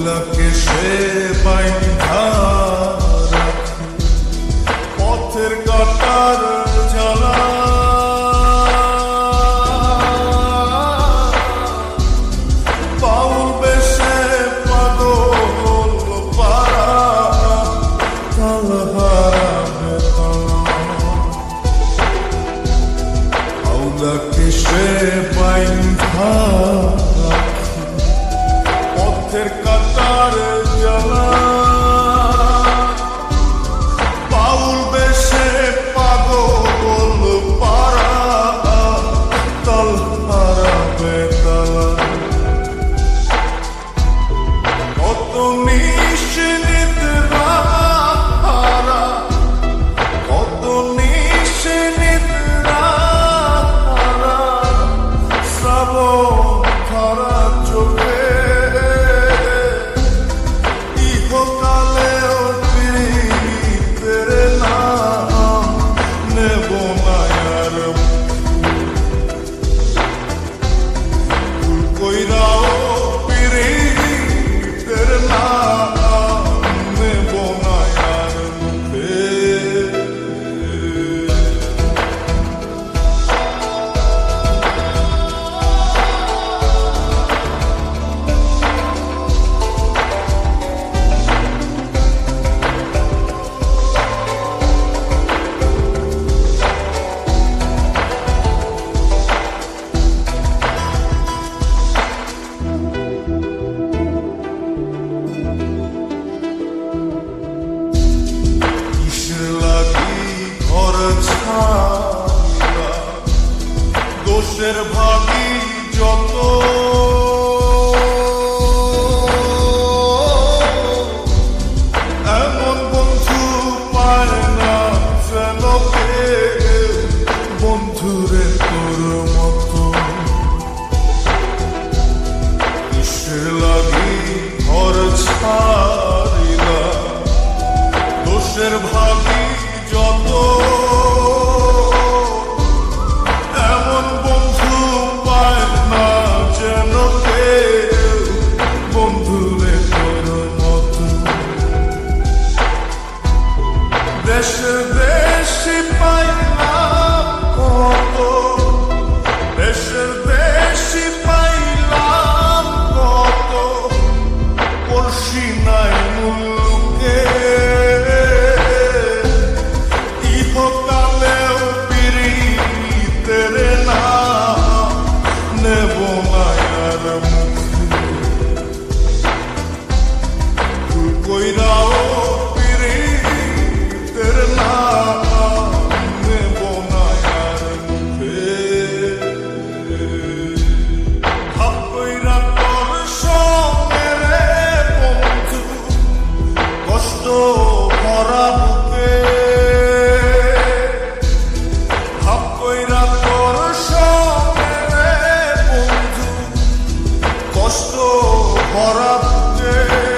হাওলাকে সে বাইন্ধা রাখে পথের কাটার জ্বালা বাউল বেশে পাগল পারা কাল হারাবে হাওলাকে সে বাইন্ধা পথের কাটার জ্বালা বাউল বেশে পাগল পারা তাল হারাবে তালা কত নিশিনিদ্রা হারা কত নিশিনিদ্রা হারা শ্রাবণ ধরা চোখে দোষের ভাগী যত এমন বন্ধু পায় না যেন বন্ধুরে তোর মতো কিসের লাগি ঘর ছাড়িলা দোষের ভাগী যত দেশে দেশে পাইলাম কত দেশের দেশে পাইলাম কত পড়শি নাই মুলুকে ইহকালেও পিরিতের না নেব মায়ার মুখে কইরাও কষ্ট ভরা বুকে